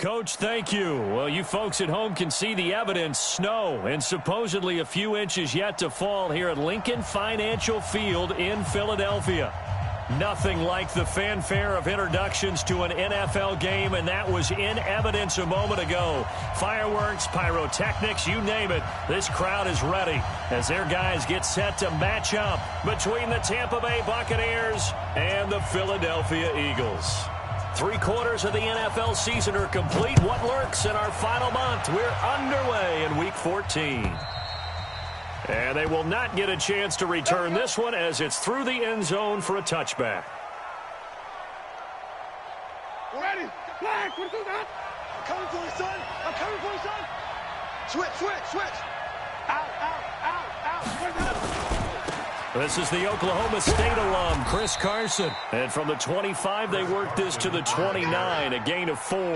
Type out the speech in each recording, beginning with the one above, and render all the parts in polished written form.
Coach, thank you. Well, you folks at home can see the evidence. Snow and supposedly a few inches yet to fall here at Lincoln Financial Field in Philadelphia. Nothing like the fanfare of introductions to an NFL game, and that was in evidence a moment ago. Fireworks, pyrotechnics, you name it. This crowd is ready as their guys get set to match up between the Tampa Bay Buccaneers and the Philadelphia Eagles. 3/4 of the NFL season are complete. What lurks in our final month? We're underway in Week 14. And they will not get a chance to return this one as it's through the end zone for a touchback. Ready? Flag! What is that? I'm coming for you, son! I'm coming for you, son! Switch! Out! What is that? This is the Oklahoma State alum, Chris Carson. And from the 25, they work this to the 29, a gain of 4.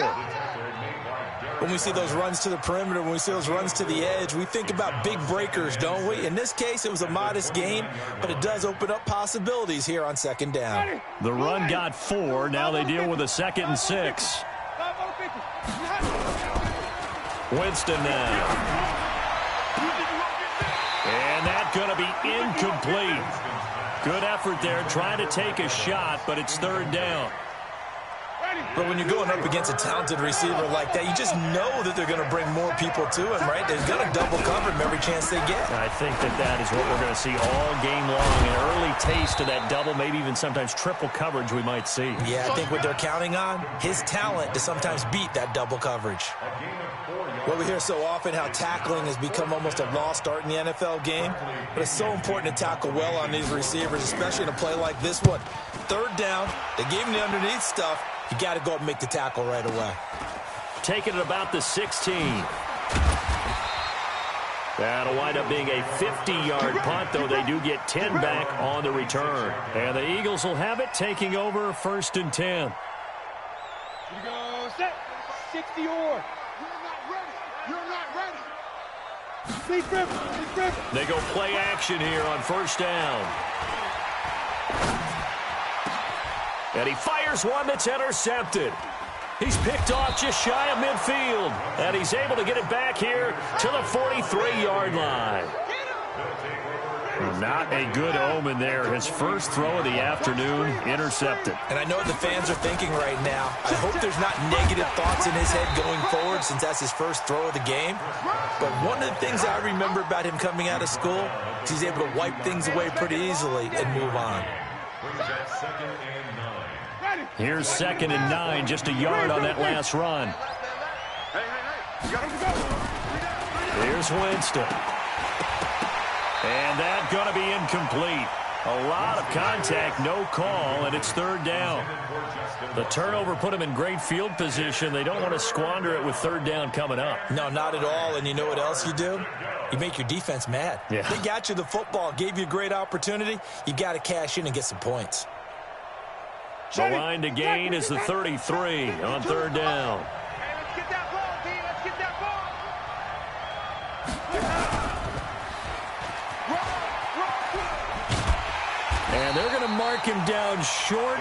When we see those runs to the perimeter, when we see those runs to the edge, we think about big breakers, don't we? In this case, it was a modest gain, but it does open up possibilities here on second down. The run got 4. Now they deal with a 2nd and 6. Winston now. And that's going to be incomplete. Good effort there, trying to take a shot, but it's 3rd down. But when you're going up against a talented receiver like that, you just know that they're going to bring more people to him, right? They're going to double cover him every chance they get. I think that is what we're going to see all game long. An early taste of that double, maybe even sometimes triple coverage we might see. Yeah, I think what they're counting on, his talent to sometimes beat that double coverage. Well, we hear so often how tackling has become almost a lost art in the NFL game, but it's so important to tackle well on these receivers, especially in a play like this one. 3rd down, they gave him the underneath stuff. You got to go and make the tackle right away. Taking it about the 16. That'll wind up being a 50-yard punt, though they do get 10 back on the return. And the Eagles will have it, taking over 1st and 10. Here we go, set. 60 or. You're not ready. Please grip. They go play action here on 1st down. And he fires one that's intercepted. He's picked off just shy of midfield. And he's able to get it back here to the 43-yard line. Not a good omen there. His first throw of the afternoon intercepted. And I know what the fans are thinking right now. I hope there's not negative thoughts in his head going forward since that's his first throw of the game. But one of the things I remember about him coming out of school is he's able to wipe things away pretty easily and move on. Here's 2nd and 9, just a yard on that last run. Here's Winston. And that's going to be incomplete. A lot of contact, no call, and it's 3rd down. The turnover put him in great field position. They don't want to squander it with 3rd down coming up. No, not at all. And you know what else you do? You make your defense mad. Yeah. They got you the football, gave you a great opportunity. You got to cash in and get some points. The line to gain is the 33 on 3rd down. Let's get that ball, D. Let's get that ball. And they're going to mark him down short,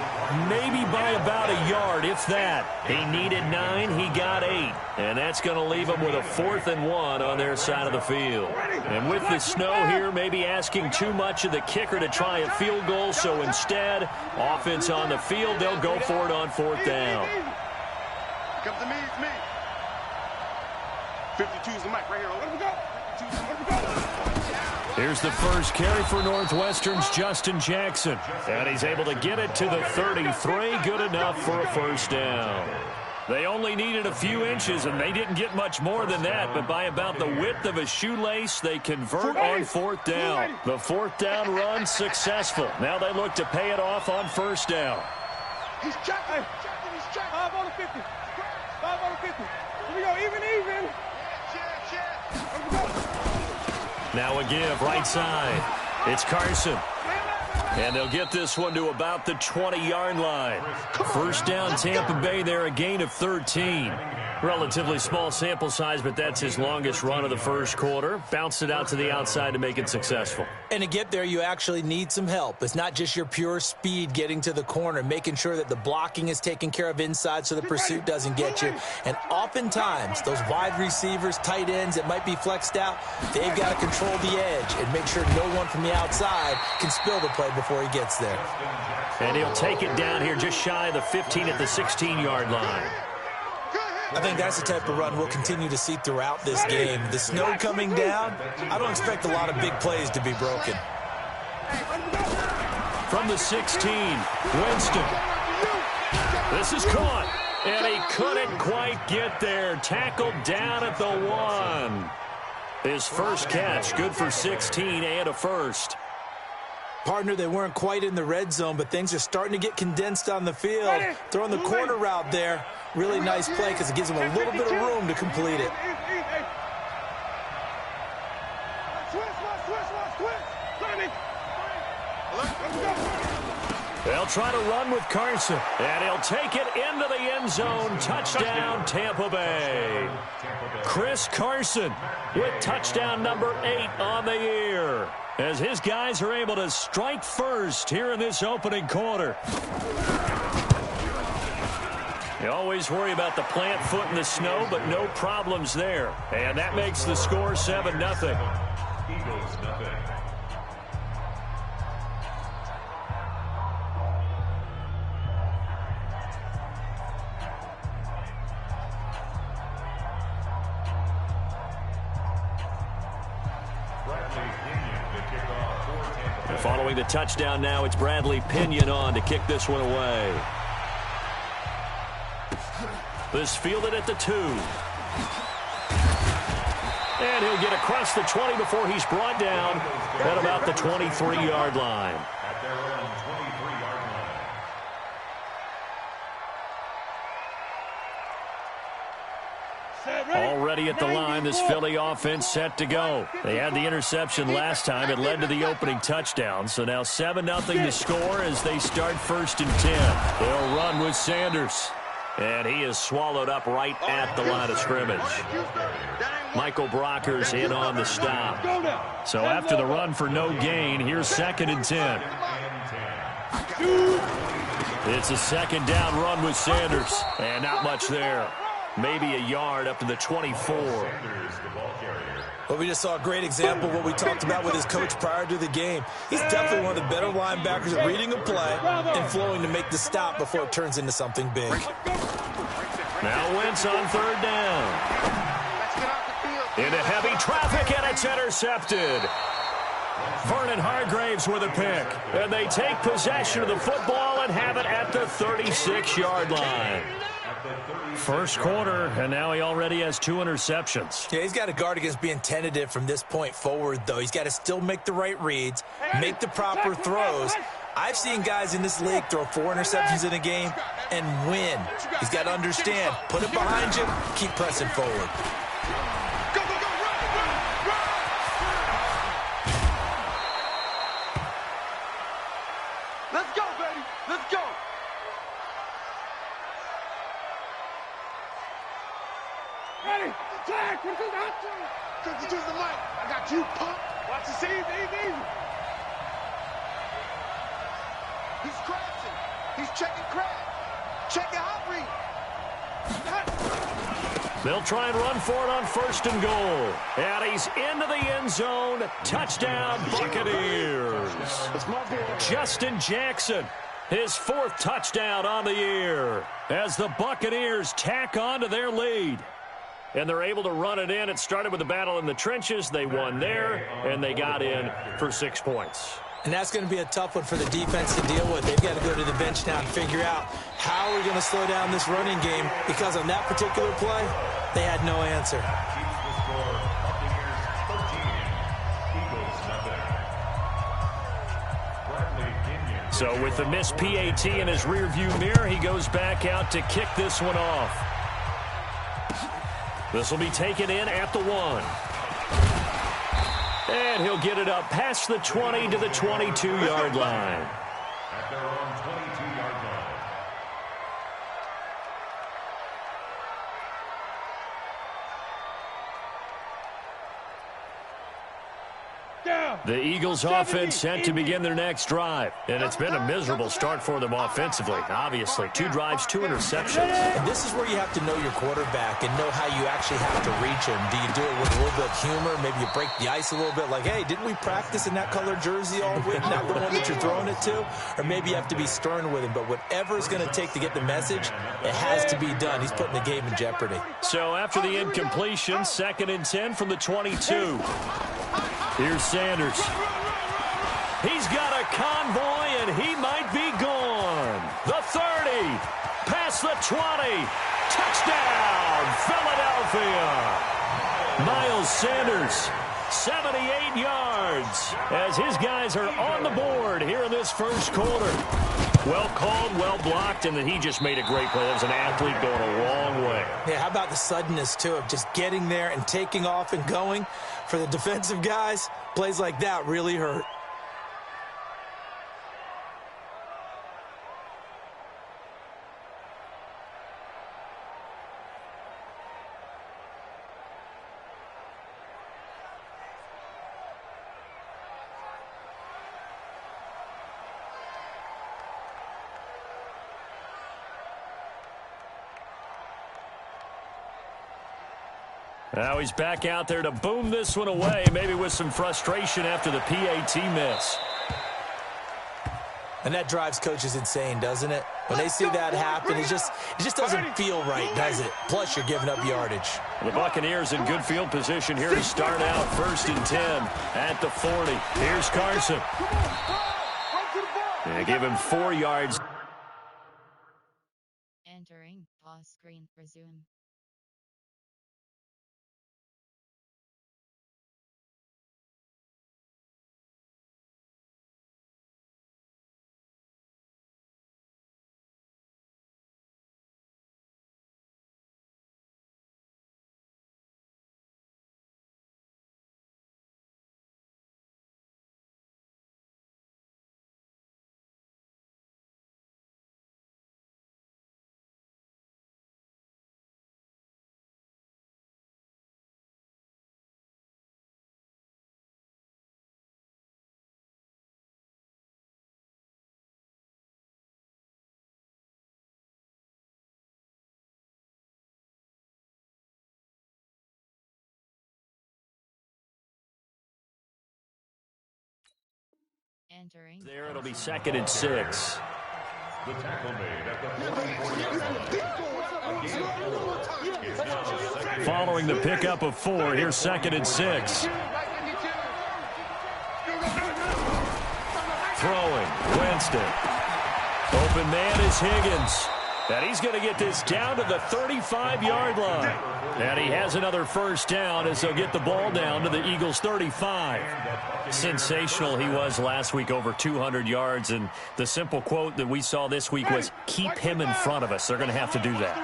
maybe by about a yard, if that. He needed 9, he got 8. And that's going to leave him with a 4th and 1 on their side of the field. And with the snow here, maybe asking too much of the kicker to try a field goal. So instead, offense on the field, they'll go for it on 4th down. Come to me, it's me. 52 is the mic right here. Let me go. Here's the first carry for Northwestern's Justin Jackson. And he's able to get it to the 33. Good enough for a 1st down. They only needed a few inches, and they didn't get much more than that. But by about the width of a shoelace, they convert on 4th down. The 4th down run successful. Now they look to pay it off on 1st down. He's checking. He's checking. 5 on the 50. 5 on the 50. Here we go. Even. Now a give, right side. It's Carson. And they'll get this one to about the 20-yard line. 1st down, Tampa Bay there, a gain of 13. Relatively small sample size, but that's his longest run of the first quarter. Bounced it out to the outside to make it successful. And to get there, you actually need some help. It's not just your pure speed getting to the corner, making sure that the blocking is taken care of inside so the pursuit doesn't get you. And oftentimes, those wide receivers, tight ends that might be flexed out, they've got to control the edge and make sure no one from the outside can spill the play before he gets there. And he'll take it down here just shy of the 15 at the 16-yard line. I think that's the type of run we'll continue to see throughout this game. The snow coming down, I don't expect a lot of big plays to be broken. From the 16, Winston. This is caught, and he couldn't quite get there. Tackled down at the 1. His first catch, good for 16 and a first. Partner, they weren't quite in the red zone, but things are starting to get condensed on the field. Throwing the corner route there. Really nice play because it gives him a little bit of room to complete it. They'll try to run with Carson, and he'll take it into the end zone. Touchdown, Tampa Bay. Chris Carson with touchdown number 8 on the year, as his guys are able to strike first here in this opening quarter. You always worry about the plant foot in the snow, but no problems there. And that makes the score 7-0. Eagles, nothing. And following the touchdown now, it's Bradley Pinion on to kick this one away. This fielded at the 2. And he'll get across the 20 before he's brought down at about the 23-yard line. At their own 23-yard line. Already at the line, this Philly offense set to go. They had the interception last time. It led to the opening touchdown. So now 7-0 to score as they start 1st and 10. They'll run with Sanders. And he is swallowed up right at the line of scrimmage. Michael Brocker's in on the stop. So after the run for no gain, here's 2nd and 10. It's a second down run with Sanders. And not much there. Maybe a yard up to the 24. Well, we just saw a great example of what we talked about with his coach prior to the game. He's definitely one of the better linebackers at reading a play and flowing to make the stop before it turns into something big. Now Wentz on 3rd down. Into heavy traffic, and it's intercepted. Vernon Hargraves with a pick. And they take possession of the football and have it at the 36-yard line. First quarter, and now he already has 2 interceptions. Yeah, he's got to guard against being tentative from this point forward, though. He's got to still make the right reads, make the proper throws. I've seen guys in this league throw 4 interceptions in a game and win. He's got to understand, put it behind you, keep pressing forward. Go, go, go, run, run, run! Let's go, baby. Let's go. Ready? Jack, what is that? Just the mic. I got you, punk. Watch the seat, easy. He's crashing. He's checking crash. Checking hot read. They'll try and run for it on 1st and goal. And he's into the end zone. Touchdown, Buccaneers. Justin Jackson, his 4th touchdown on the year, as the Buccaneers tack on to their lead. And they're able to run it in. It started with a battle in the trenches. They won there, and they got in for 6 points. And that's going to be a tough one for the defense to deal with. They've got to go to the bench now and figure out how we're going to slow down this running game, because on that particular play, they had no answer. So with the missed PAT in his rearview mirror, he goes back out to kick this one off. This will be taken in at the 1. And he'll get it up past the 20 to the 22-yard line. At their own 22-yard line. The Eagles offense set to begin their next drive. And it's been a miserable start for them offensively. Obviously, 2 drives, 2 interceptions. And this is where you have to know your quarterback and know how you actually have to reach him. Do you do it with a little bit of humor? Maybe you break the ice a little bit like, hey, didn't we practice in that colored jersey all week? Not the one that you're throwing it to? Or maybe you have to be stern with him. But whatever it's going to take to get the message, it has to be done. He's putting the game in jeopardy. So after the incompletion, 2nd and 10 from the 22. Here's Sanders. He's got a convoy, and he might be gone. The 30, past the 20. Touchdown, Philadelphia. Miles Sanders, 78 yards, as his guys are on the board here in this first quarter. Well called, well blocked, and then he just made a great play. That was an athlete going a long way. Yeah, how about the suddenness, too, of just getting there and taking off and going? For the defensive guys, plays like that really hurt. Now he's back out there to boom this one away, maybe with some frustration after the PAT miss. And that drives coaches insane, doesn't it? When they see that happen, it just doesn't feel right, does it? Plus, you're giving up yardage. The Buccaneers in good field position here to start out 1st and 10 at the 40. Here's Carson. They give him 4 yards. Entering pause screen, resume. Entering. There, it'll be 2nd and 6. The tackle made at the Following the pickup of 4, here's 2nd and 6. Throwing, Winston. Open man is Higgins. And he's going to get this down to the 35-yard line. And he has another first down as they'll get the ball down to the Eagles' 35. Sensational he was last week, over 200 yards. And the simple quote that we saw this week was, keep him in front of us. They're going to have to do that.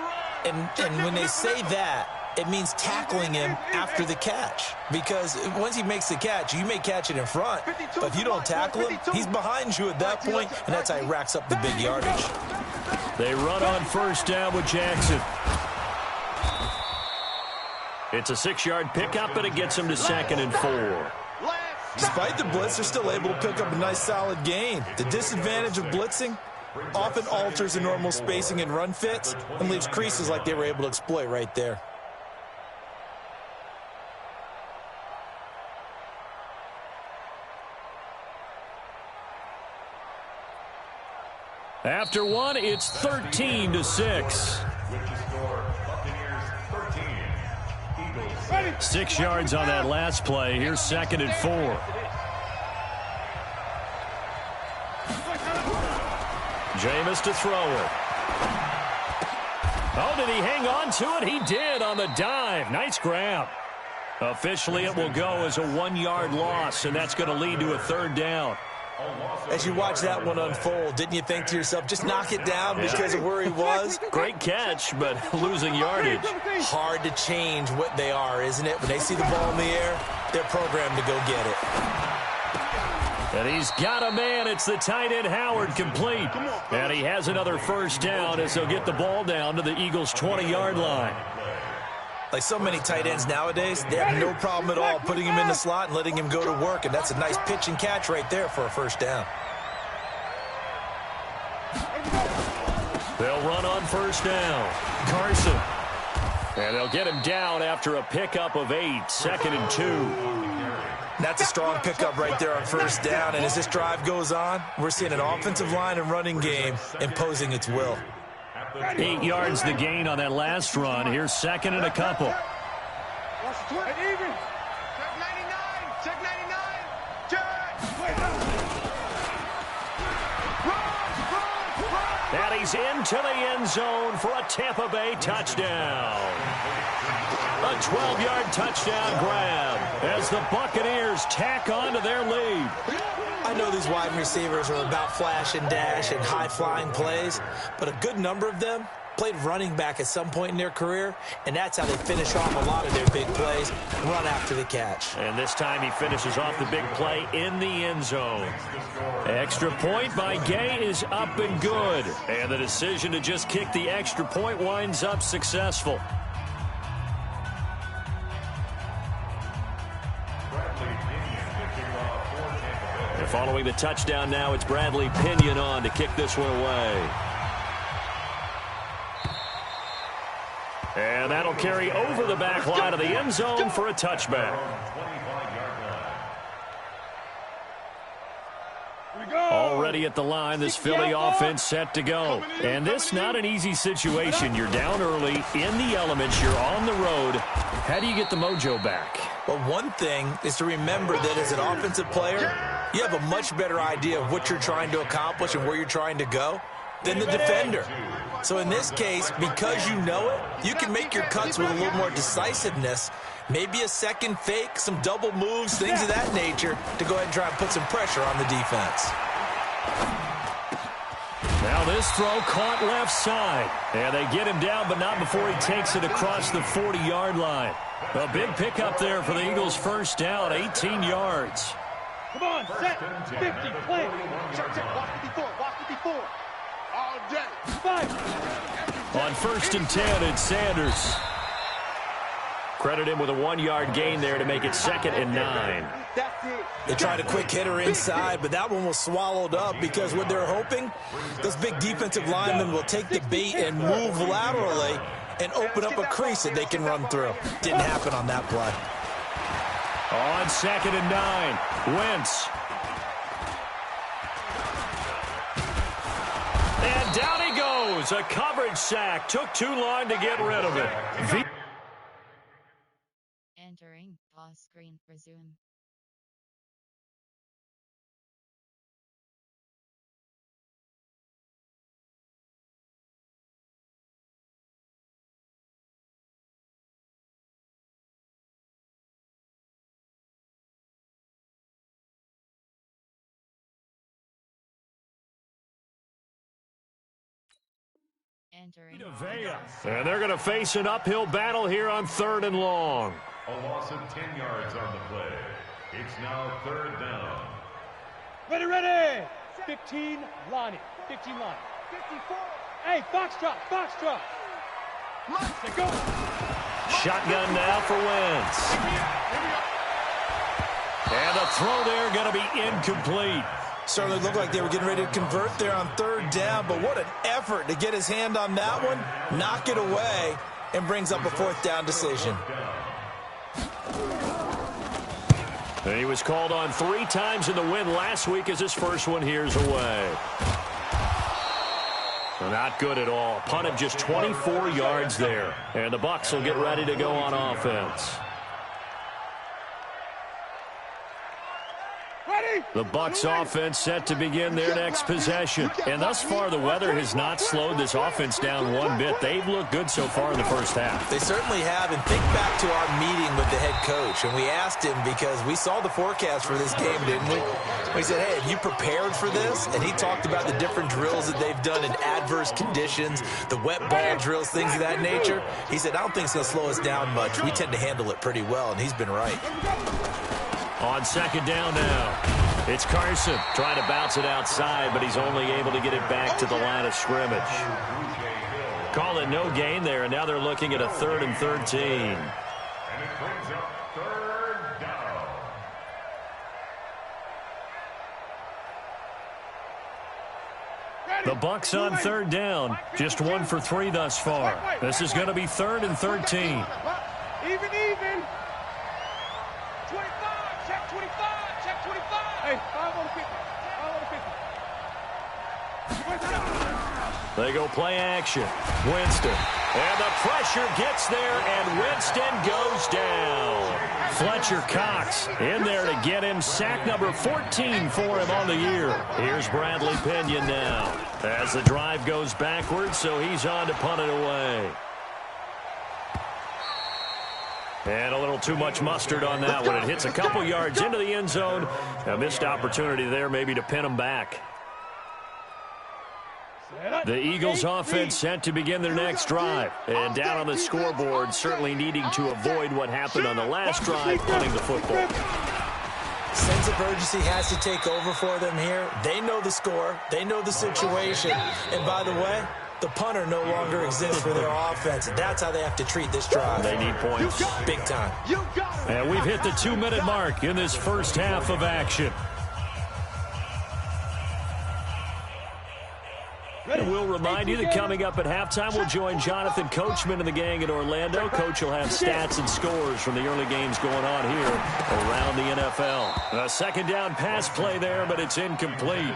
And when they say that, it means tackling him after the catch. Because once he makes the catch, you may catch it in front. But if you don't tackle him, he's behind you at that point, and that's how he racks up the big yardage. They run on first down with Jackson. It's a 6-yard pickup, and it gets him to 2nd and 4. Despite the blitz, they're still able to pick up a nice, solid gain. The disadvantage of blitzing often alters the normal spacing and run fits and leaves creases like they were able to exploit right there. After 1, it's 13-6. 6 yards on that last play. Here's 2nd and 4. Jameis to throw it. Oh, did he hang on to it? He did on the dive. Nice grab. Officially, it will go as a 1-yard loss, and that's going to lead to a 3rd down. As you watch that one unfold, didn't you think to yourself, just knock it down because of where he was? Great catch, but losing yardage. Hard to change what they are, isn't it? When they see the ball in the air, they're programmed to go get it. And he's got a man. It's the tight end, Howard, complete. And he has another first down as they'll get the ball down to the Eagles' 20-yard line. Like so many tight ends nowadays, they have no problem at all putting him in the slot and letting him go to work, and that's a nice pitch and catch right there for a first down. They'll run on first down. Carson. And they'll get him down after a pickup of 8, 2nd and 2. That's a strong pickup right there on first down, and as this drive goes on, we're seeing an offensive line and running game imposing its will. 8 yards the gain on that last run. Here's 2nd and a couple. And even. Check 99. Check 99. Check. And he's into the end zone for a Tampa Bay touchdown. A 12-yard touchdown grab as the Buccaneers tack on to their lead. I know these wide receivers are about flash and dash and high-flying plays, but a good number of them played running back at some point in their career, and that's how they finish off a lot of their big plays, run after the catch. And this time he finishes off the big play in the end zone. Extra point by Gay is up and good, and the decision to just kick the extra point winds up successful. And following the touchdown now, it's Bradley Pinion on to kick this one away. And that'll carry over the back line of the end zone for a touchback. Already at the line, this Philly offense set to go. And this not an easy situation. You're down early, in the elements, you're on the road. How do you get the mojo back? Well, one thing is to remember that as an offensive player, you have a much better idea of what you're trying to accomplish and where you're trying to go than the defender. So in this case, because you know it, you can make your cuts with a little more decisiveness, maybe a second fake, some double moves, things of that nature, to go ahead and try and put some pressure on the defense. Now this throw caught left side. And they get him down, but not before he takes it across the 40-yard line. A big pickup there for the Eagles' first down, 18 yards. Come on, set, 50, play. Check, watch the before. All day. 5. On 1st and 10, it's Sanders. Credit him with a 1-yard gain there to make it 2nd and 9. That's it. They tried a quick hitter inside, but that one was swallowed up because what they're hoping, those big defensive linemen will take the bait and move laterally and open up a crease that they can run through. Didn't happen on that play. On 2nd and 9, Wentz. And down he goes. A coverage sack. Took too long to get rid of it. Entering pause screen, resume. Entering. And they're going to face an uphill battle here on 3rd and long. A loss of 10 yards on the play. It's now 3rd down. Ready. 15, Lonnie. 15, Lonnie. 54. Hey, Foxtrot. Let's go. Shotgun now for Wentz. And the throw there going to be incomplete. Certainly looked like they were getting ready to convert there on 3rd down, but what an effort to get his hand on that one, knock it away, and brings up a 4th down decision. And he was called on 3 times in the win last week as his first one here's away. Not good at all. Punt of just 24 yards there. And the Bucs will get ready to go on offense. The Bucs offense set to begin their next possession. And thus far, the weather has not slowed this offense down one bit. They've looked good so far in the first half. They certainly have. And think back to our meeting with the head coach. And we asked him because we saw the forecast for this game, didn't we? We said, hey, have you prepared for this? And he talked about the different drills that they've done in adverse conditions, the wet ball drills, things of that nature. He said, I don't think it's going to slow us down much. We tend to handle it pretty well, and he's been right. On 2nd down now. It's Carson trying to bounce it outside, but he's only able to get it back to the line of scrimmage. Call it no gain there, and now they're looking at a 3rd and 13. And it brings up 3rd down. The Bucs on 3rd down. Just 1 for 3 thus far. This is going to be 3rd and 13. Even. 25. Check 25. Check 25. Hey, 5 on 50. 5 on 50. They go play action. Winston. And the pressure gets there, and Winston goes down. Fletcher Cox in there to get him. Sack number 14 for him on the year. Here's Bradley Pinion now as the drive goes backwards, so he's on to punt it away. And a little too much mustard on that one. It hits a couple yards into the end zone. A missed opportunity there maybe to pin him back. The Eagles offense set to begin their next drive. And down on the scoreboard, certainly needing to avoid what happened on the last drive, punting the football. Sense of urgency has to take over for them here. They know the score. They know the situation. And by the way, the punter no longer exists for their offense. That's how they have to treat this drive. They need points. Big time. And we've hit the 2-minute mark in this first half of action. And we'll remind you that coming up at halftime, we'll join Jonathan Coachman and the gang in Orlando. Coach will have stats and scores from the early games going on here around the NFL. A second down pass play there, but it's incomplete.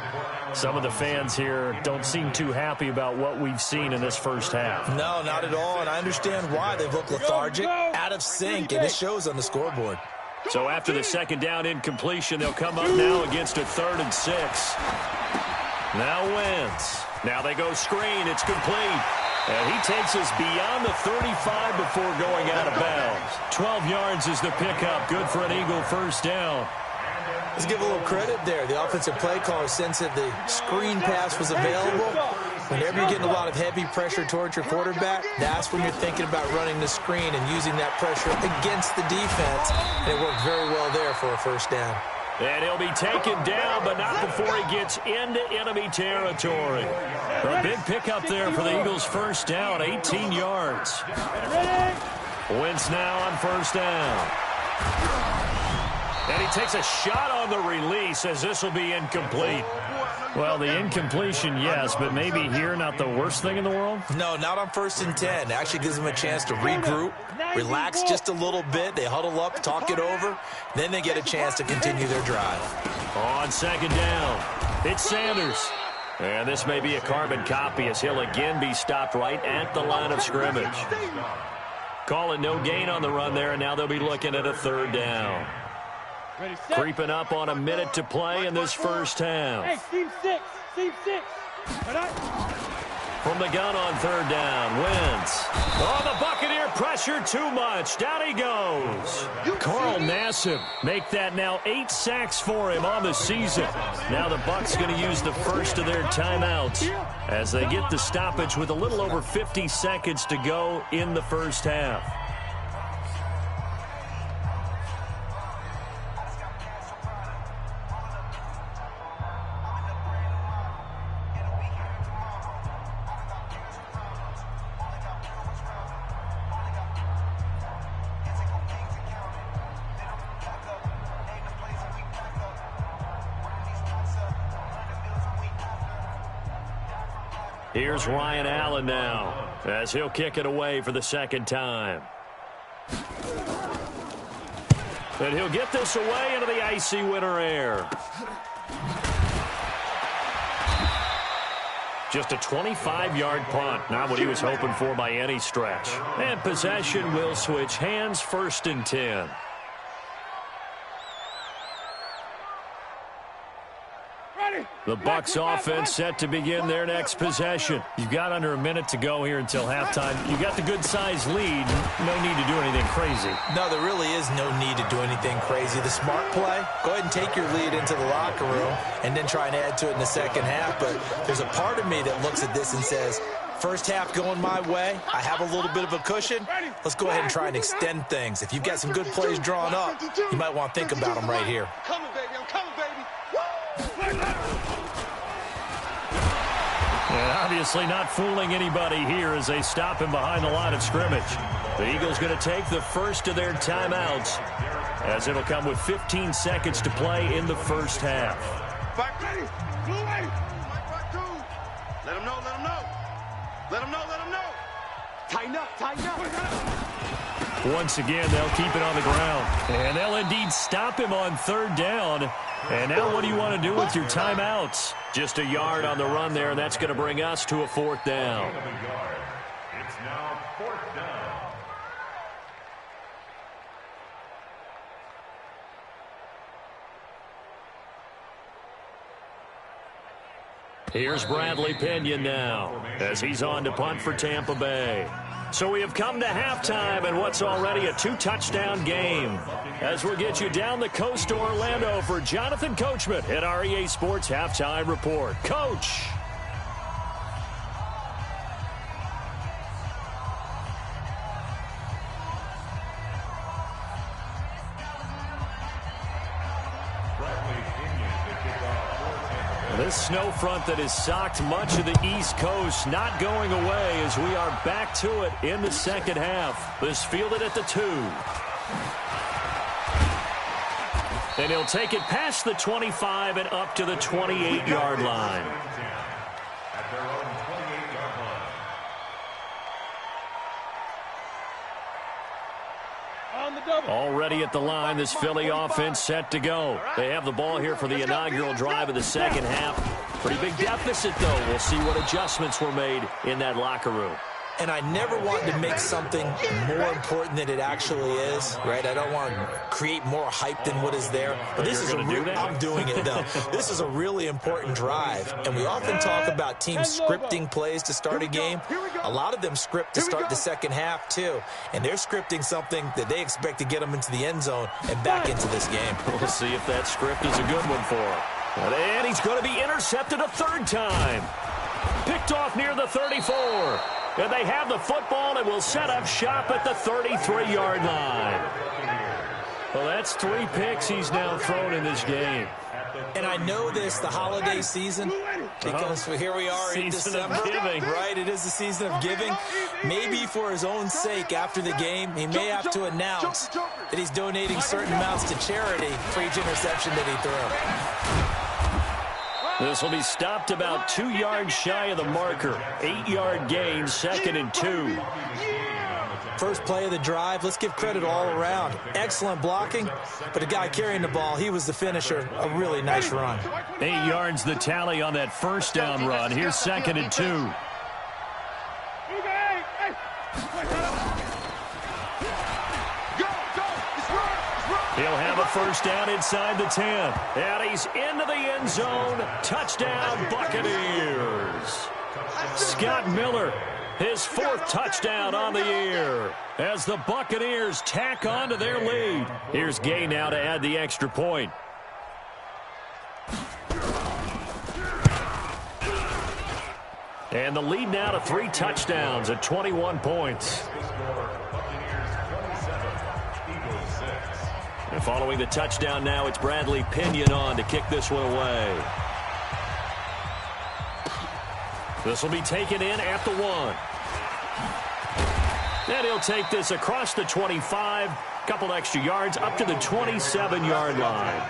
Some of the fans here don't seem too happy about what we've seen in this first half. No, not at all, and I understand why. They've looked lethargic, out of sync, and it shows on the scoreboard. So after the second down incompletion, they'll come up now against a 3rd and 6. Now Wentz. Now they go screen. It's complete. And he takes us beyond the 35 before going out of bounds. 12 yards is the pickup. Good for an Eagle first down. Let's give a little credit there. The offensive play caller sensed that the screen pass was available. Whenever you're getting a lot of heavy pressure towards your quarterback, that's when you're thinking about running the screen and using that pressure against the defense. And it worked very well there for a first down. And he'll be taken down, but not before he gets into enemy territory. A big pickup there for the Eagles' first down, 18 yards. Wentz now on first down. And he takes a shot on the release as this will be incomplete. Well, the incompletion, yes, but maybe here not the worst thing in the world? No, not on 1st and 10. It actually gives them a chance to regroup, relax just a little bit. They huddle up, talk it over. Then they get a chance to continue their drive. On second down, it's Sanders. And this may be a carbon copy as he'll again be stopped right at the line of scrimmage. Call it no gain on the run there, and now they'll be looking at a 3rd down. Creeping up on a minute to play in this first half. Hey, team 6. Team 6. From the gun on 3rd down, Wentz. Oh, the Buccaneer pressure too much. Down he goes. Carl Nassib make that now 8 sacks for him on the season. Now the Bucs going to use the first of their timeouts as they get the stoppage with a little over 50 seconds to go in the first half. Here's Ryan Allen now as he'll kick it away for the second time. And he'll get this away into the icy winter air. Just a 25-yard punt, not what he was hoping for by any stretch. And possession will switch hands, 1st and 10. The Bucs offense set to begin their next possession. You've got under a minute to go here until halftime. You've got the good-sized lead. No need to do anything crazy. No, there really is no need to do anything crazy. The smart play, go ahead and take your lead into the locker room and then try and add to it in the second half. But there's a part of me that looks at this and says, first half going my way, I have a little bit of a cushion. Let's go ahead and try and extend things. If you've got some good plays drawn up, you might want to think about them right here. I'm coming, baby. I'm coming, baby. Yeah, Obviously not fooling anybody here as they stop him behind the line of scrimmage. The Eagles going to take the first of their timeouts as it'll come with 15 seconds to play in the first half. Back ready. Blue way. Let him know, let him know. Let him know, let him know. Tighten up, tighten up. Once again, they'll keep it on the ground. And they'll indeed stop him on third down. And now what do you want to do with your timeouts? Just a yard on the run there, and that's going to bring us to a fourth down. It's now fourth down. Here's Bradley Pinion now as he's on to punt for Tampa Bay. So we have come to halftime and what's already a 2-touchdown game. As we'll get you down the coast to Orlando for Jonathan Coachman at our EA Sports Halftime Report. Coach. This snow front that has socked much of the East Coast not going away as we are back to it in the second half. This fielded at the 2. And he'll take it past the 25 and up to the 28-yard line. At their own 28-yard line. Already at the line, this Philly offense set to go. They have the ball here for the inaugural drive of the second half. Pretty big deficit, though. We'll see what adjustments were made in that locker room. And I never want to make something more important than it actually is, right? I don't want to create more hype than what is there. But this is I'm doing it, though. This is a really important drive. And we often talk about teams scripting plays to start a game. A lot of them script to start the second half, too. And they're scripting something that they expect to get them into the end zone and back into this game. We'll see if that script is a good one for him. And he's going to be intercepted a third time. Picked off near the 34. And they have the football and will set up shop at the 33-yard line. Well, that's 3 picks he's now thrown in this game. And I know this, the holiday season, because here we are in December, right? It is the season of giving. Maybe for his own sake, after the game, he may have to announce that he's donating certain amounts to charity for each interception that he threw. This will be stopped about 2 yards shy of the marker. 8-yard gain, 2nd and 2. First play of the drive. Let's give credit all around. Excellent blocking, but the guy carrying the ball, he was the finisher. A really nice run. 8 yards the tally on that first down run. Here's 2nd and 2. He'll have a first down inside the 10. And he's into the end zone. Touchdown, Buccaneers. Scott Miller, his 4th touchdown on the year as the Buccaneers tack on to their lead. Here's Gay now to add the extra point. And the lead now to 3 touchdowns at 21 points. And following the touchdown now, it's Bradley Pinion on to kick this one away. This will be taken in at the 1. And he'll take this across the 25, couple extra yards up to the 27-yard line.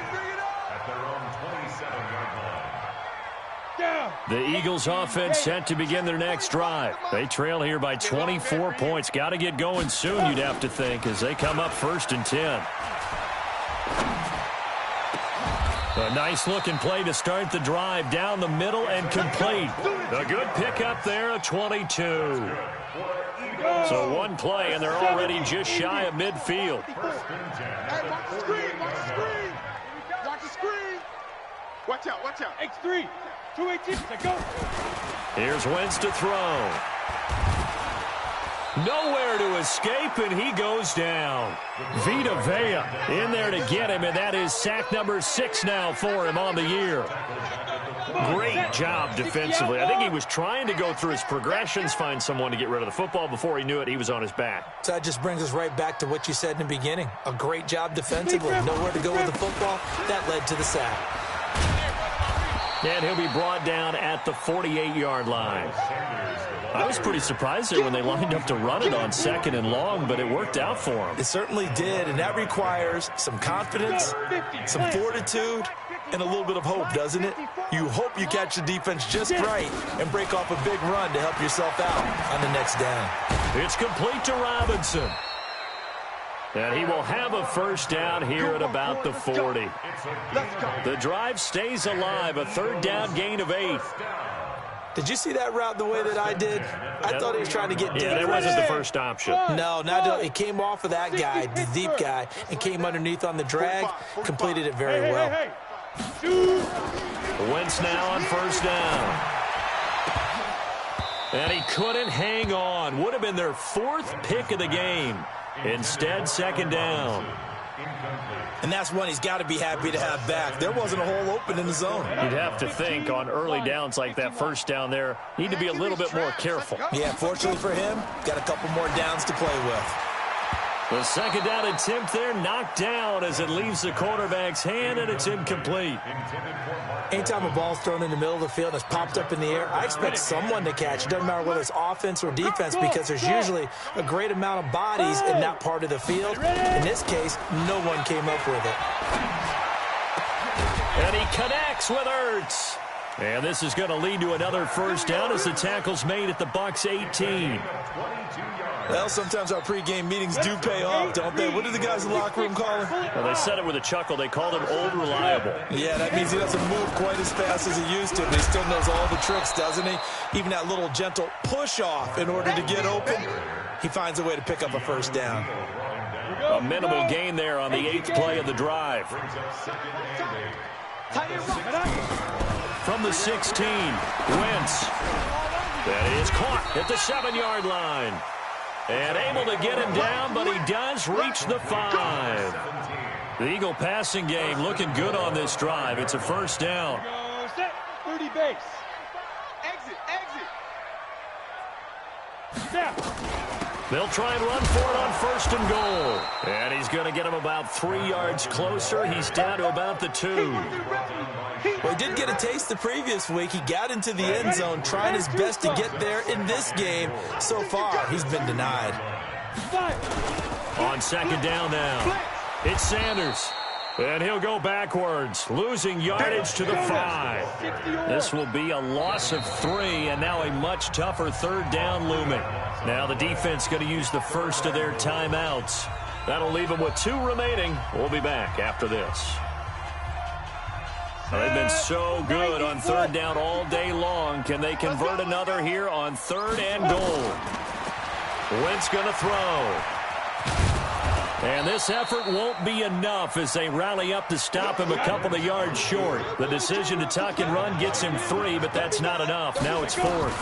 The Eagles offense set to begin their next drive. They trail here by 24 points. Got to get going soon, you'd have to think, as they come up 1st and 10. A nice-looking play to start the drive down the middle and complete. A good pickup there at 22. So 1 play, and they're already just shy of midfield. Hey, watch the screen, watch the screen. Watch the screen. Watch out, watch out. X3, 218, go. Here's Wentz to throw. Nowhere to escape, and he goes down. Vita Vea in there to get him, and that is sack number 6 now for him on the year. Great job defensively. I think he was trying to go through his progressions, find someone to get rid of the football. Before he knew it, he was on his back. So that just brings us right back to what you said in the beginning. A great job defensively. Nowhere to go with the football. That led to the sack. And he'll be brought down at the 48-yard line. I was pretty surprised there when they lined up to run it on 2nd and long, but it worked out for them. It certainly did, and that requires some confidence, some fortitude, and a little bit of hope, doesn't it? You hope you catch the defense just right and break off a big run to help yourself out on the next down. It's complete to Robinson. And he will have a first down here at about the 40. The drive stays alive, a 3rd down gain of 8. Did you see that route the way that I did? I thought he was trying to get deep. Yeah, that wasn't the first option. No, it came off of that guy, the deep guy, and came underneath on the drag, completed it very well. Wentz now on first down. And he couldn't hang on. Would have been their 4th pick of the game. Instead, 2nd down. And that's one he's got to be happy to have back. There wasn't a hole open in the zone. You'd have to think on early downs like that first down there, need to be a little bit more careful. Yeah, fortunately for him, got a couple more downs to play with. The 2nd down attempt there knocked down as it leaves the quarterback's hand, and it's incomplete. Anytime a ball's thrown in the middle of the field and it's popped up in the air, I expect someone to catch. It doesn't matter whether it's offense or defense because there's usually a great amount of bodies in that part of the field. In this case, no one came up with it. And he connects with Ertz. And this is going to lead to another first down as the tackle's made at the Bucs 18. Well, sometimes our pregame meetings do pay off, don't they? What do the guys in the locker room call him? Well, they said it with a chuckle. They called him Old Reliable. Yeah, that means he doesn't move quite as fast as he used to, but he still knows all the tricks, doesn't he? Even that little gentle push-off in order to get open, he finds a way to pick up a first down. A minimal gain there on the 8th play of the drive. From the 16, Wentz. That is caught at the 7-yard line. And able to get him down, but he does reach the 5. The Eagle passing game looking good on this drive. It's a first down. Go set, 30 base. Exit. Snap. They'll try and run for it on 1st and goal. And he's going to get him about 3 yards closer. He's down to about the 2. Well, he did get a taste the previous week. He got into the end zone, trying his best to get there in this game. So far, he's been denied. On 2nd down now, it's Sanders. And he'll go backwards, losing yardage to the 5. This will be a loss of 3, and now a much tougher 3rd down looming. Now the defense going to use the first of their timeouts. That'll leave them with 2 remaining. We'll be back after this. They've been so good on 3rd down all day long. Can they convert another here on 3rd and goal? Wentz going to throw. And this effort won't be enough as they rally up to stop him a couple of yards short. The decision to tuck and run gets him 3, but that's not enough. Now it's 4th.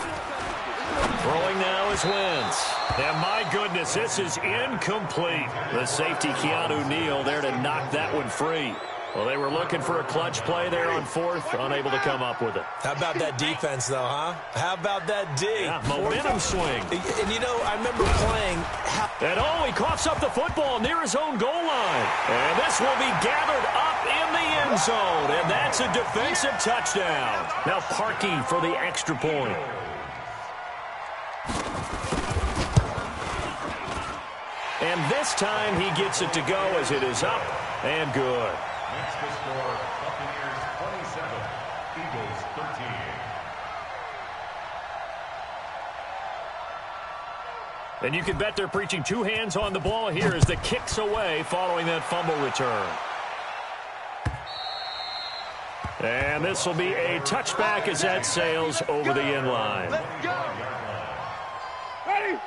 Throwing now is Wentz. And my goodness, this is incomplete. The safety, Keanu Neal, there to knock that one free. Well, they were looking for a clutch play there on 4th, unable to come up with it. How about that defense, though, huh? How about that D? Yeah, momentum swing. And, you know, I remember playing. And, he coughs up the football near his own goal line. And this will be gathered up in the end zone. And that's a defensive touchdown. Now Parkey for the extra point. And this time he gets it to go as it is up and good. Next to score, Buccaneers 27, Eagles 13. And you can bet they're preaching 2 hands on the ball here as the kick's away following that fumble return. And this will be a touchback as that sails over the end line.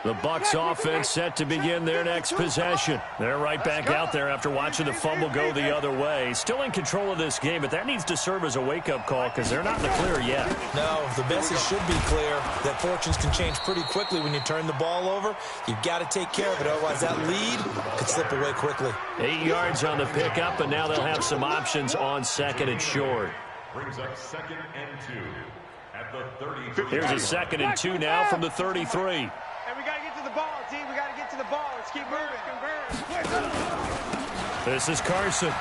The Bucs offense set to begin their next possession. They're right back out there after watching the fumble go the other way. Still in control of this game, but that needs to serve as a wake-up call because they're not in the clear yet. No, the message should be clear that fortunes can change pretty quickly when you turn the ball over. You've got to take care of it, otherwise that lead could slip away quickly. 8 yards on the pickup, and now they'll have some options on 2nd and short. Brings up 2nd and 2 at the 33. Here's a 2nd and 2 now from the 33. And we got to get to the ball, team. We got to get to the ball. Let's keep moving. This is Carson.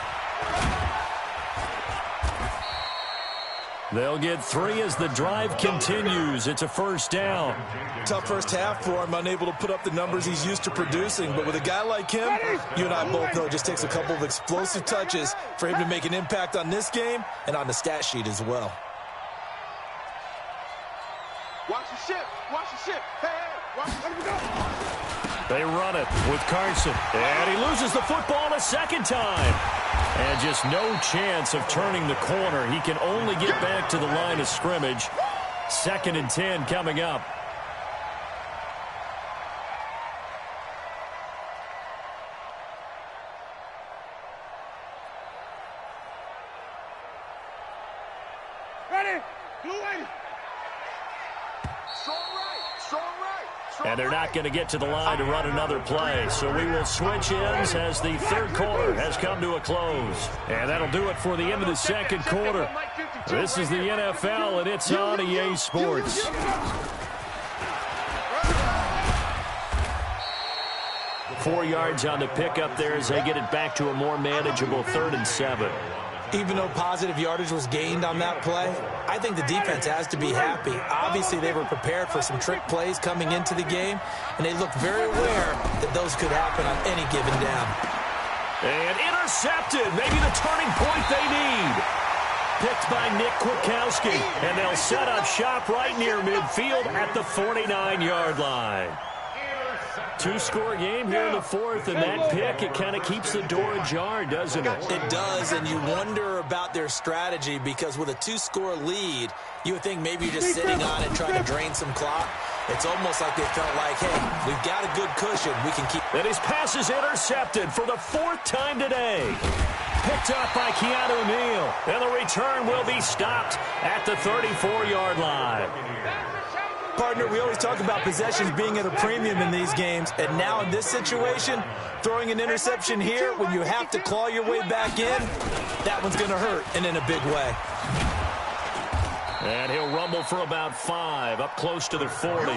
They'll get 3 as the drive continues. It's a first down. Tough first half for him, unable to put up the numbers he's used to producing. But with a guy like him, you and I both know it just takes a couple of explosive touches for him to make an impact on this game and on the stat sheet as well. Watch the ship. Watch the ship. Hey, watch the ship. They run it with Carson. And he loses the football a second time. And just no chance of turning the corner. He can only get back to the line of scrimmage. 2nd and 10 coming up. Ready. Blue lady. Strong right. Strong right. And they're not going to get to the line to run another play. So we will switch ends as the third quarter has come to a close. And that'll do it for the end of the second quarter. This is the NFL, and it's on EA Sports. 4 yards on the pickup there as they get it back to a more manageable 3rd and 7. Even though positive yardage was gained on that play, I think the defense has to be happy. Obviously, they were prepared for some trick plays coming into the game, and they looked very aware that those could happen on any given down. And intercepted, maybe the turning point they need. Picked by Nick Kwiatkowski, and they'll set up shop right near midfield at the 49-yard line. 2-score game here in the 4th, and that pick, it kind of keeps the door ajar, doesn't it? It does, and you wonder about their strategy because with a 2-score lead, you would think maybe you're just sitting on it trying to drain some clock. It's almost like they felt like, hey, we've got a good cushion. We can keep... And his pass is intercepted for the 4th time today. Picked up by Keanu Neal, and the return will be stopped at the 34-yard line. Partner, we always talk about possessions being at a premium in these games, and now in this situation, throwing an interception here when you have to claw your way back in, that one's going to hurt, and in a big way. And he'll rumble for about 5, up close to the 40.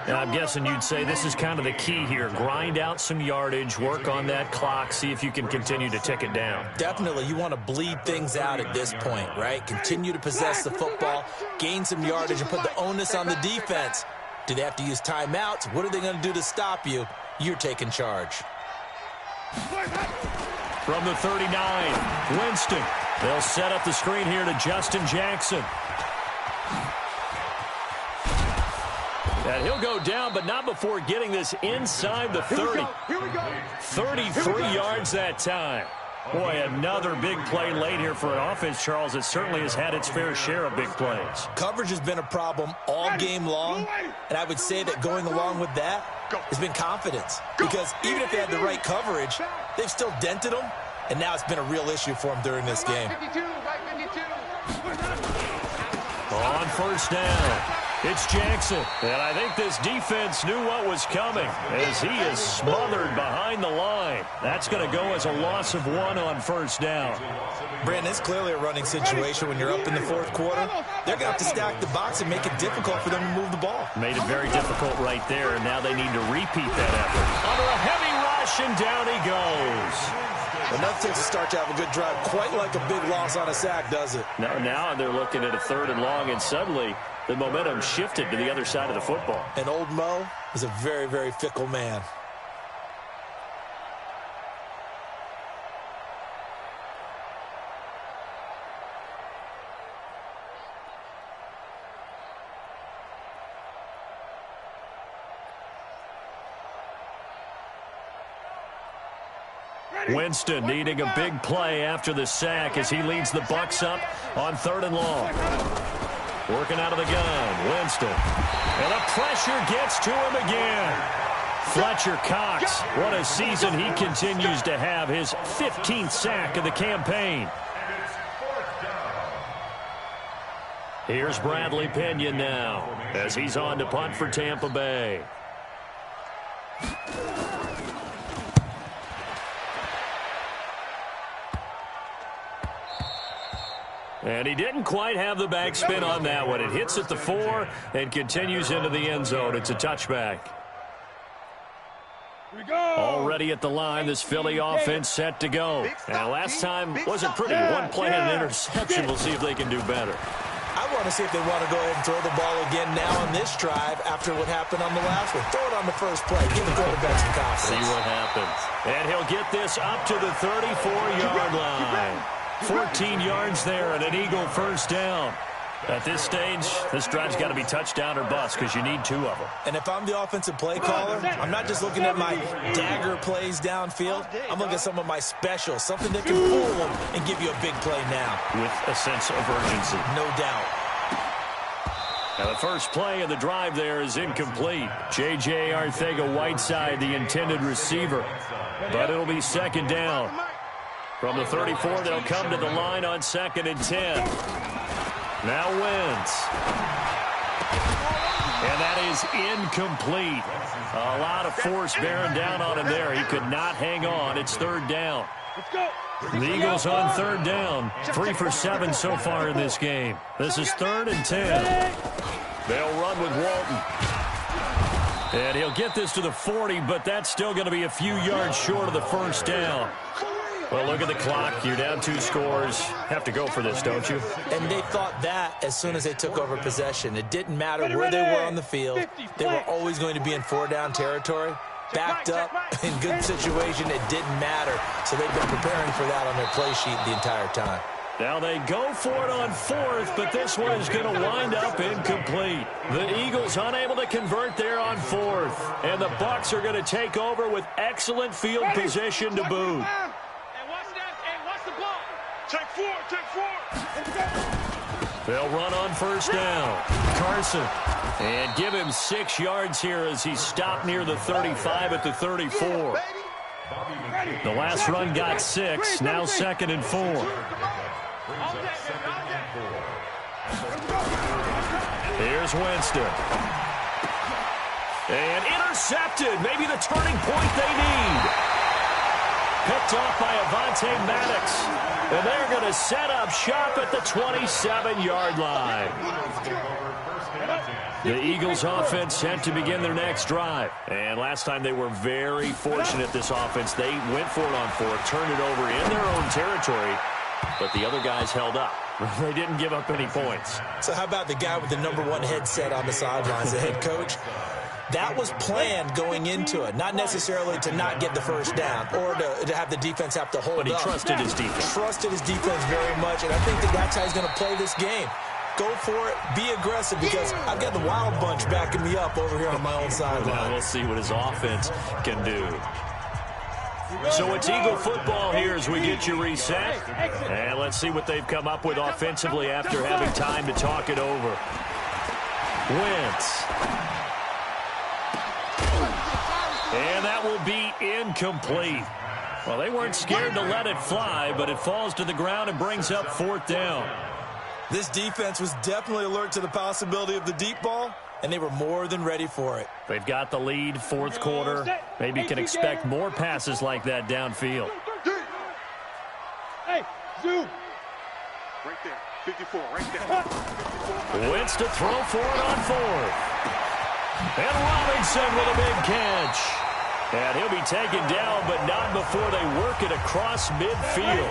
Now, I'm guessing you'd say this is kind of the key here. Grind out some yardage, work on that clock, see if you can continue to tick it down. Definitely, you want to bleed things out at this point, right? Continue to possess the football, gain some yardage, and put the onus on the defense. Do they have to use timeouts? What are they going to do to stop you? You're taking charge. From the 39, Winston. They'll set up the screen here to Justin Jackson. And he'll go down, but not before getting this inside the 30. Here we go. 33 yards that time. Boy, another big play late here for an offense, Charles, that certainly has had its fair share of big plays. Coverage has been a problem all game long, and I would say that going along with that has been confidence. Because even if they had the right coverage, they've still dented them, and now it's been a real issue for them during this game. On first down, it's Jackson. And I think this defense knew what was coming as he is smothered behind the line. That's going to go as a loss of 1 on first down. Brandon, it's clearly a running situation when you're up in the 4th quarter. They're going to have to stack the box and make it difficult for them to move the ball. Made it very difficult right there, and now they need to repeat that effort. Under a heavy rush, and down he goes. Enough takes a start to have a good drive. Quite like a big loss on a sack, does it? Now they're looking at a 3rd and long, and suddenly the momentum shifted to the other side of the football. And old Mo is a very, very fickle man. Winston needing a big play after the sack as he leads the Bucs up on 3rd and long. Working out of the gun, Winston. And the pressure gets to him again. Fletcher Cox, what a season he continues to have, his 15th sack of the campaign. Here's Bradley Pinion now as he's on to punt for Tampa Bay. And he didn't quite have the backspin on that one. It hits at the 4 and continues into the end zone. It's a touchback. Already at the line, this Philly offense set to go. Now, last time wasn't pretty. One play and an interception. We'll see if they can do better. I want to see if they want to go ahead and throw the ball again now on this drive after what happened on the last one. Throw it on the first play. Give the quarterback some confidence. See what happens. And he'll get this up to the 34-yard line. 14 yards there and an Eagle first down. At this stage, this drive's got to be touchdown or bust because you need two of them. And if I'm the offensive play caller, I'm not just looking at my dagger plays downfield. I'm looking at some of my specials, something that can fool them and give you a big play now. With a sense of urgency. No doubt. Now the first play of the drive there is incomplete. J.J. Arcega-Whiteside, the intended receiver. But it'll be second down. From the 34, they'll come to the line on 2nd and 10. Now Wentz. And that is incomplete. A lot of force bearing down on him there. He could not hang on. It's 3rd down. The Eagles on 3rd down. 3 for 7 so far in this game. This is 3rd and 10. They'll run with Walton. And he'll get this to the 40, but that's still going to be a few yards short of the first down. Well, look at the clock. You're down 2 scores. Have to go for this, don't you? And they thought that as soon as they took over possession. It didn't matter where they were on the field. They were always going to be in 4-down territory. Backed up, in good situation, it didn't matter. So they've been preparing for that on their play sheet the entire time. Now they go for it on 4th, but this one is going to wind up incomplete. The Eagles unable to convert there on 4th. And the Bucs are going to take over with excellent field position to boot. Take 4, take 4. They'll run on first down. Carson. And give him 6 yards here as he stopped near the 35 at the 34. The last run got 6. Now 2nd and 4. Here's Winston. And intercepted. Maybe the turning point they need. Picked off by Avonte Maddox. And they're going to set up shop at the 27-yard line. The Eagles offense set to begin their next drive. And last time they were very fortunate, this offense. They went for it on 4th, turned it over in their own territory, but the other guys held up. They didn't give up any points. So how about the guy with the #1 headset on the sidelines, the head coach? That was planned going into it, not necessarily to not get the first down or to have the defense have to hold up. But he trusted his defense. Trusted his defense very much, and I think that's how he's going to play this game. Go for it, be aggressive, because I've got the wild bunch backing me up over here on my own sideline. Now we'll see what his offense can do. So it's Eagle football here as we get you reset. And let's see what they've come up with offensively after having time to talk it over. Wentz. And that will be incomplete. Well, they weren't scared to let it fly, but it falls to the ground and brings up 4th down. This defense was definitely alert to the possibility of the deep ball, and they were more than ready for it. They've got the lead, 4th quarter. Maybe can expect more passes like that downfield. Hey, zoom. Right there, 54, right there. Wentz to throw for it on 4th. And Robinson with a big catch. And he'll be taken down, but not before they work it across midfield.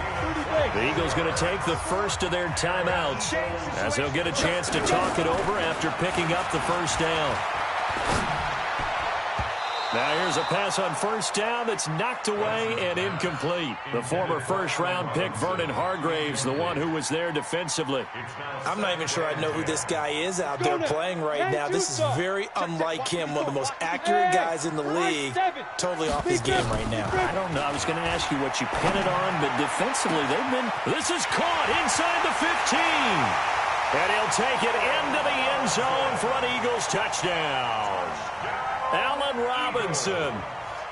The Eagles going to take the first of their timeouts as they'll get a chance to talk it over after picking up the first down. Now here's a pass on first down that's knocked away and incomplete. The former first-round pick, Vernon Hargraves, the one who was there defensively. I'm not even sure I know who this guy is out there playing right now. This is very unlike him, one of the most accurate guys in the league. Totally off his game right now. I don't know. I was going to ask you what you pin it on, but defensively they've been... This is caught inside the 15. And he'll take it into the end zone for an Eagles touchdown. Allen Robinson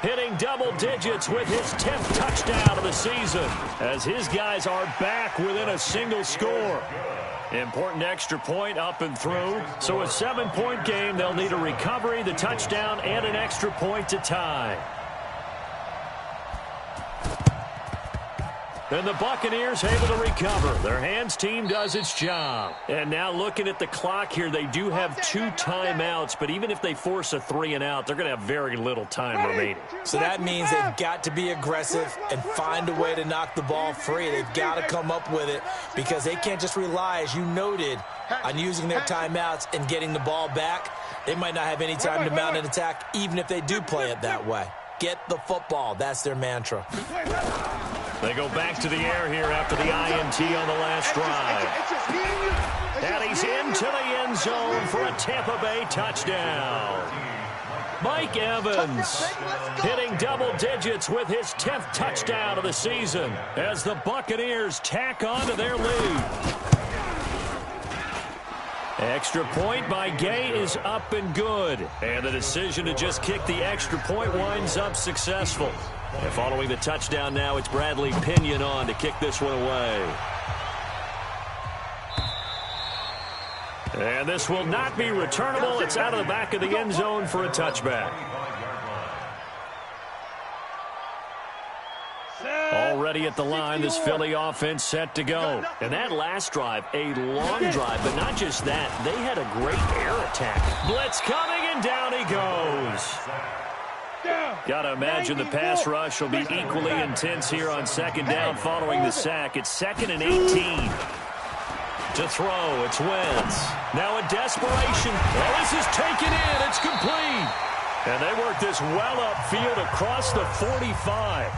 hitting double digits with his 10th touchdown of the season as his guys are back within a single score. Important extra point up and through. So a 7-point game, they'll need a recovery, the touchdown, and an extra point to tie. And the Buccaneers able to recover. Their hands team does its job. And now looking at the clock here, they do have 2 timeouts, but even if they force a 3-and-out, they're going to have very little time remaining. So that means they've got to be aggressive and find a way to knock the ball free. They've got to come up with it because they can't just rely, as you noted, on using their timeouts and getting the ball back. They might not have any time to mount an attack, even if they do play it that way. Get the football. That's their mantra. They go back to the air here after the INT on the last drive. And he's into the end zone for a Tampa Bay touchdown. Mike Evans hitting double digits with his 10th touchdown of the season as the Buccaneers tack on to their lead. Extra point by Gay is up and good. And the decision to just kick the extra point winds up successful. And following the touchdown now, it's Bradley Pinion on to kick this one away. And this will not be returnable. It's out of the back of the end zone for a touchback. Already at the line, this Philly offense set to go. And that last drive, a long drive, but not just that. They had a great air attack. Blitz coming, and down he goes. Got to imagine the pass rush will be equally intense here on second down following the sack. It's 2nd and 18. To throw, it's Wentz. Now in desperation. Well, this is taken in. It's complete. And they work this well upfield across the 45.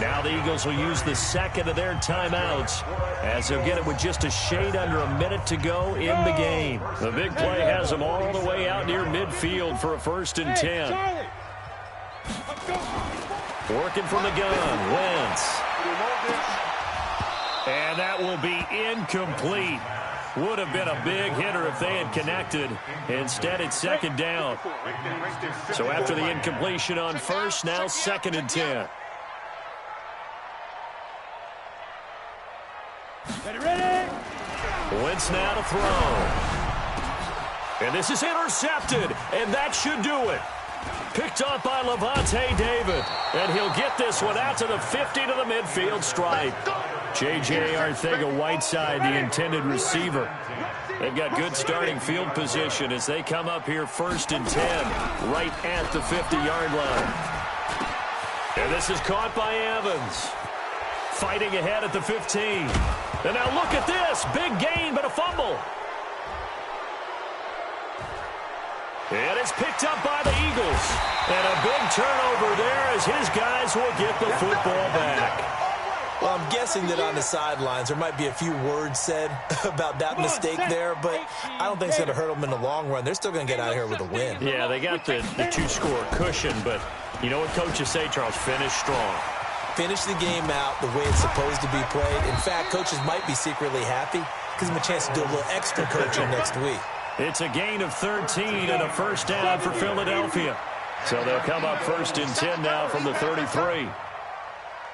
Now the Eagles will use the second of their timeouts as they'll get it with just a shade under a minute to go in the game. The big play has them all the way out near midfield for a 1st and 10. Working from the gun, Wentz. And that will be incomplete. Would have been a big hitter if they had connected. Instead, it's 2nd down. So after the incompletion on 1st, now 2nd and 10. Ready? Wentz now to throw. And this is intercepted, and that should do it. Picked up by Levante David. And he'll get this one out to the 50 to the midfield stripe. J.J. Arcega-Whiteside, the intended receiver. They've got good starting field position as they come up here 1st and 10, right at the 50-yard line. And this is caught by Evans. Fighting ahead at the 15. And now look at this. Big gain, but a fumble. And it's picked up by the Eagles. And a big turnover there as his guys will get the football back. Well, I'm guessing that on the sidelines there might be a few words said about that mistake there, but I don't think it's going to hurt them in the long run. They're still going to get out of here with a win. Yeah, they got the 2-score cushion, but you know what coaches say, Charles? Finish strong. Finish the game out the way it's supposed to be played. In fact, coaches might be secretly happy. Gives them a chance to do a little extra coaching next week. It's a gain of 13 and a 1st down for Philadelphia. So they'll come up 1st and 10 now from the 33.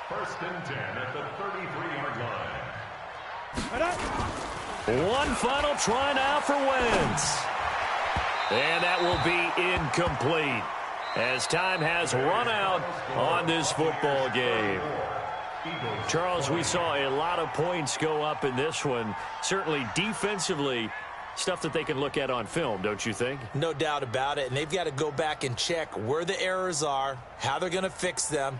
1st and 10 at the 33-yard line. One final try now for Wentz. And that will be incomplete as time has run out on this football game. Charles, we saw a lot of points go up in this one. Certainly defensively, stuff that they can look at on film, don't you think? No doubt about it. And they've got to go back and check where the errors are, how they're going to fix them.